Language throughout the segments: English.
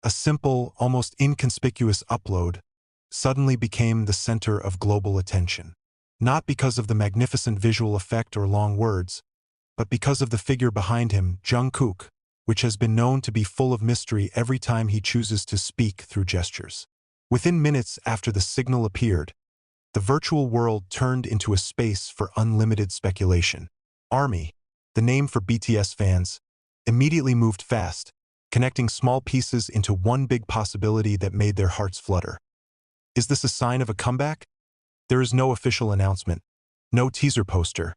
A simple, almost inconspicuous upload suddenly became the center of global attention. Not because of the magnificent visual effect or long words, but because of the figure behind him, Jungkook, which has been known to be full of mystery every time he chooses to speak through gestures. Within minutes after the signal appeared, the virtual world turned into a space for unlimited speculation. ARMY, the name for BTS fans, immediately moved fast, connecting small pieces into one big possibility that made their hearts flutter. Is this a sign of a comeback? There is no official announcement, no teaser poster,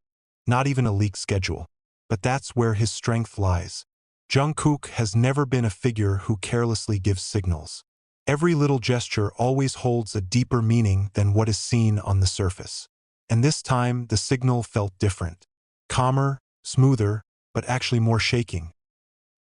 not even a leaked schedule. But that's where his strength lies. Jungkook has never been a figure who carelessly gives signals. Every little gesture always holds a deeper meaning than what is seen on the surface. And this time, the signal felt different. Calmer, smoother, but actually more shaking.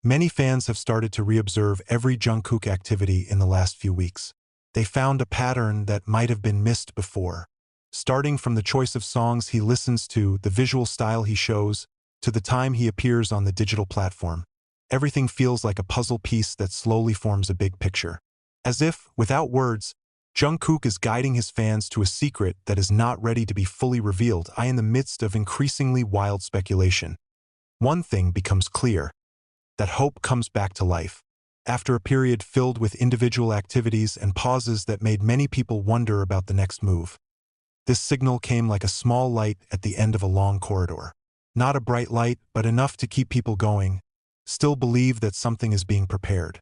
Many fans have started to reobserve every Jungkook activity in the last few weeks. They found a pattern that might have been missed before. Starting from the choice of songs he listens to, the visual style he shows, to the time he appears on the digital platform, everything feels like a puzzle piece that slowly forms a big picture. As if, without words, Jungkook is guiding his fans to a secret that is not ready to be fully revealed. In the midst of increasingly wild speculation, one thing becomes clear: that hope comes back to life. After a period filled with individual activities and pauses that made many people wonder about the next move, this signal came like a small light at the end of a long corridor. Not a bright light, but enough to keep people going, still believe that something is being prepared.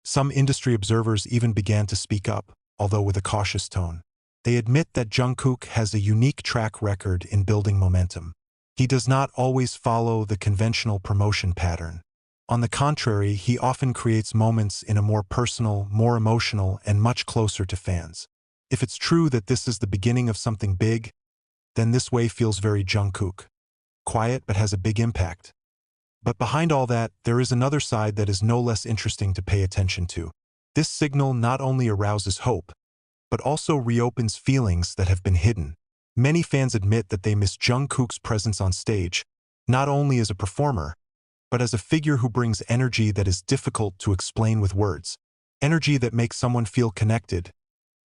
Some industry observers even began to speak up, although with a cautious tone. They admit that Jungkook has a unique track record in building momentum. He does not always follow the conventional promotion pattern. On the contrary, he often creates moments in a more personal, more emotional, and much closer to fans. If it's true that this is the beginning of something big, then this way feels very Jungkook. Quiet but has a big impact. But behind all that, there is another side that is no less interesting to pay attention to. This signal not only arouses hope, but also reopens feelings that have been hidden. Many fans admit that they miss Jungkook's presence on stage, not only as a performer, but as a figure who brings energy that is difficult to explain with words. Energy that makes someone feel connected,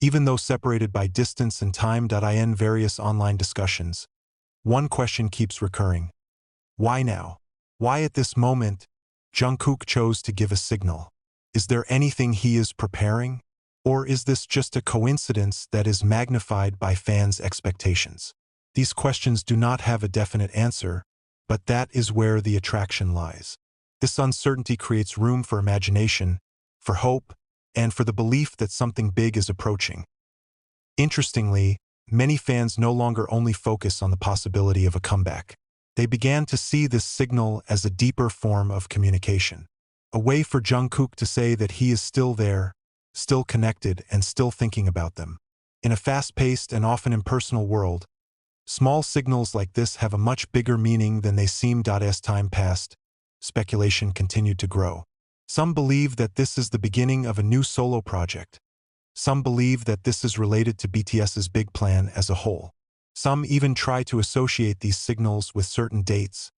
even though separated by distance and time. In various online discussions, one question keeps recurring. Why now? Why at this moment, Jungkook chose to give a signal? Is there anything he is preparing? Or is this just a coincidence that is magnified by fans' expectations? These questions do not have a definite answer, but that is where the attraction lies. This uncertainty creates room for imagination, for hope, and for the belief that something big is approaching. Interestingly, many fans no longer only focus on the possibility of a comeback. They began to see this signal as a deeper form of communication. A way for Jungkook to say that he is still there, still connected, and still thinking about them. In a fast-paced and often impersonal world, small signals like this have a much bigger meaning than they seem. As time passed, speculation continued to grow. Some believe that this is the beginning of a new solo project. Some believe that this is related to BTS's big plan as a whole. Some even try to associate these signals with certain dates,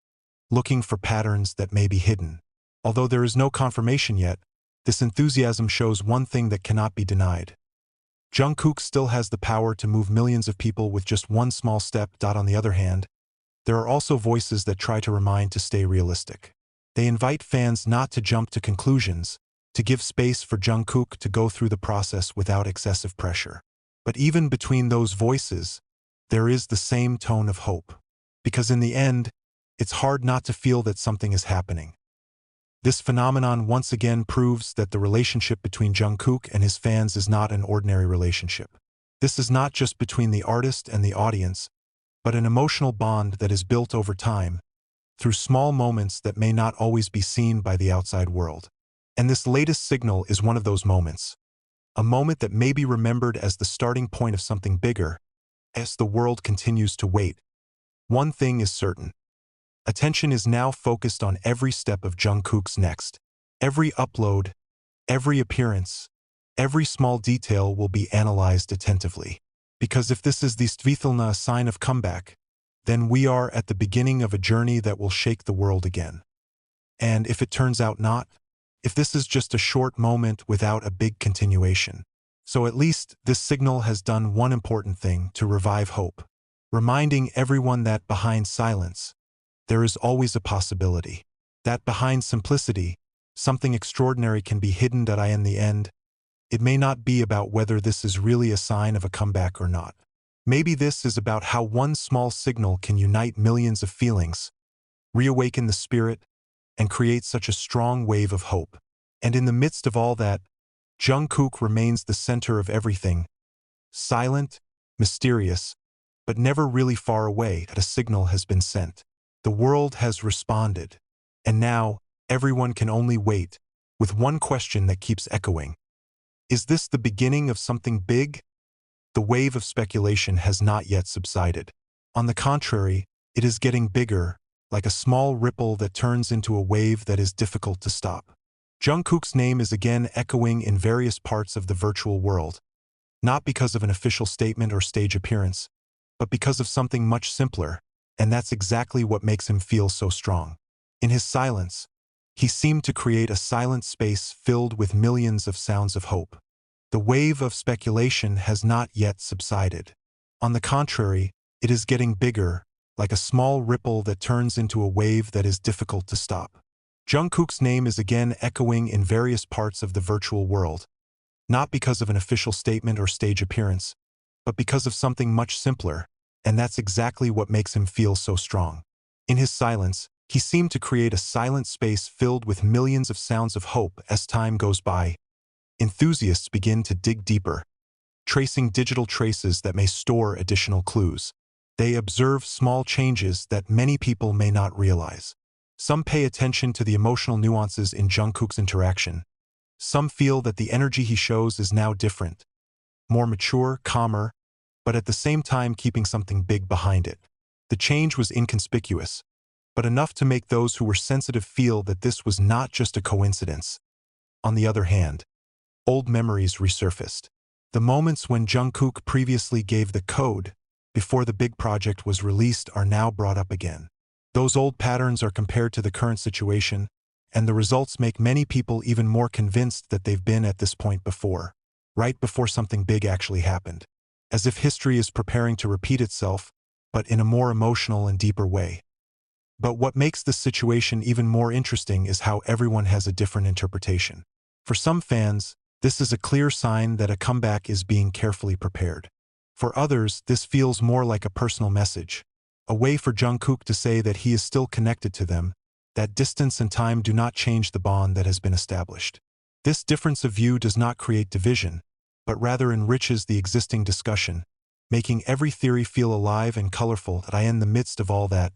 looking for patterns that may be hidden. Although there is no confirmation yet, this enthusiasm shows one thing that cannot be denied. Jungkook still has the power to move millions of people with just one small step. On the other hand, there are also voices that try to remind to stay realistic. They invite fans not to jump to conclusions, to give space for Jungkook to go through the process without excessive pressure. But even between those voices, there is the same tone of hope. Because in the end, it's hard not to feel that something is happening. This phenomenon once again proves that the relationship between Jungkook and his fans is not an ordinary relationship. This is not just between the artist and the audience, but an emotional bond that is built over time, through small moments that may not always be seen by the outside world. And this latest signal is one of those moments. A moment that may be remembered as the starting point of something bigger. As the world continues to wait, one thing is certain. Attention is now focused on every step of Jungkook's next. Every upload, every appearance, every small detail will be analyzed attentively. Because if this is the Stvíthilna, a sign of comeback, then we are at the beginning of a journey that will shake the world again. And if it turns out not, if this is just a short moment without a big continuation. So at least this signal has done one important thing to revive hope, reminding everyone that behind silence, there is always a possibility. That behind simplicity, something extraordinary can be hidden. That in the end, it may not be about whether this is really a sign of a comeback or not. Maybe this is about how one small signal can unite millions of feelings, reawaken the spirit, and create such a strong wave of hope. And in the midst of all that, Jungkook remains the center of everything, silent, mysterious, but never really far away. That a signal has been sent. The world has responded. And now, everyone can only wait, with one question that keeps echoing. Is this the beginning of something big? The wave of speculation has not yet subsided. On the contrary, it is getting bigger, like a small ripple that turns into a wave that is difficult to stop. Jungkook's name is again echoing in various parts of the virtual world, not because of an official statement or stage appearance, but because of something much simpler, and that's exactly what makes him feel so strong. In his silence, he seemed to create a silent space filled with millions of sounds of hope. The wave of speculation has not yet subsided. On the contrary, it is getting bigger, like a small ripple that turns into a wave that is difficult to stop. Jungkook's name is again echoing in various parts of the virtual world, not because of an official statement or stage appearance, but because of something much simpler, and that's exactly what makes him feel so strong. In his silence, he seemed to create a silent space filled with millions of sounds of hope. As time goes by, enthusiasts begin to dig deeper, tracing digital traces that may store additional clues. They observe small changes that many people may not realize. Some pay attention to the emotional nuances in Jungkook's interaction. Some feel that the energy he shows is now different, more mature, calmer, but at the same time keeping something big behind it. The change was inconspicuous, but enough to make those who were sensitive feel that this was not just a coincidence. On the other hand, old memories resurfaced. The moments when Jungkook previously gave the code before the big project was released are now brought up again. Those old patterns are compared to the current situation, and the results make many people even more convinced that they've been at this point before, right before something big actually happened. As if history is preparing to repeat itself, but in a more emotional and deeper way. But what makes this situation even more interesting is how everyone has a different interpretation. For some fans, this is a clear sign that a comeback is being carefully prepared. For others, this feels more like a personal message, a way for Jungkook to say that he is still connected to them, that distance and time do not change the bond that has been established. This difference of view does not create division, but rather enriches the existing discussion, making every theory feel alive and colorful. In the midst of all that,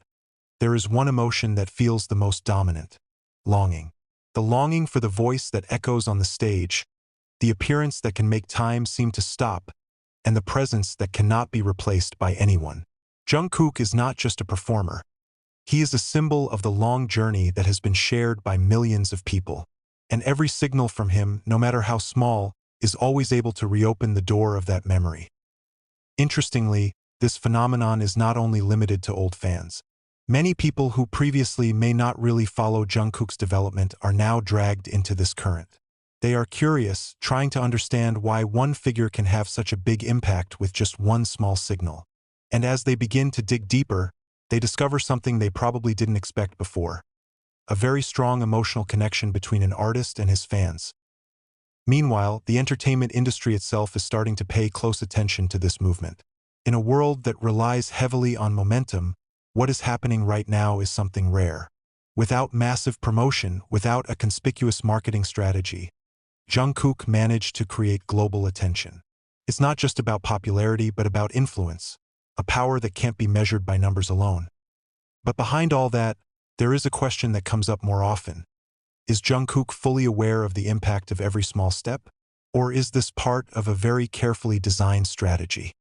there is one emotion that feels the most dominant: longing. The longing for the voice that echoes on the stage, the appearance that can make time seem to stop, and the presence that cannot be replaced by anyone. Jungkook is not just a performer. He is a symbol of the long journey that has been shared by millions of people. And every signal from him, no matter how small, is always able to reopen the door of that memory. Interestingly, this phenomenon is not only limited to old fans. Many people who previously may not really follow Jungkook's development are now dragged into this current. They are curious, trying to understand why one figure can have such a big impact with just one small signal. And as they begin to dig deeper, they discover something they probably didn't expect before: a very strong emotional connection between an artist and his fans. Meanwhile, the entertainment industry itself is starting to pay close attention to this movement. In a world that relies heavily on momentum, what is happening right now is something rare. Without massive promotion, without a conspicuous marketing strategy, Jungkook managed to create global attention. It's not just about popularity, but about influence, a power that can't be measured by numbers alone. But behind all that, there is a question that comes up more often. Is Jungkook fully aware of the impact of every small step? Or is this part of a very carefully designed strategy?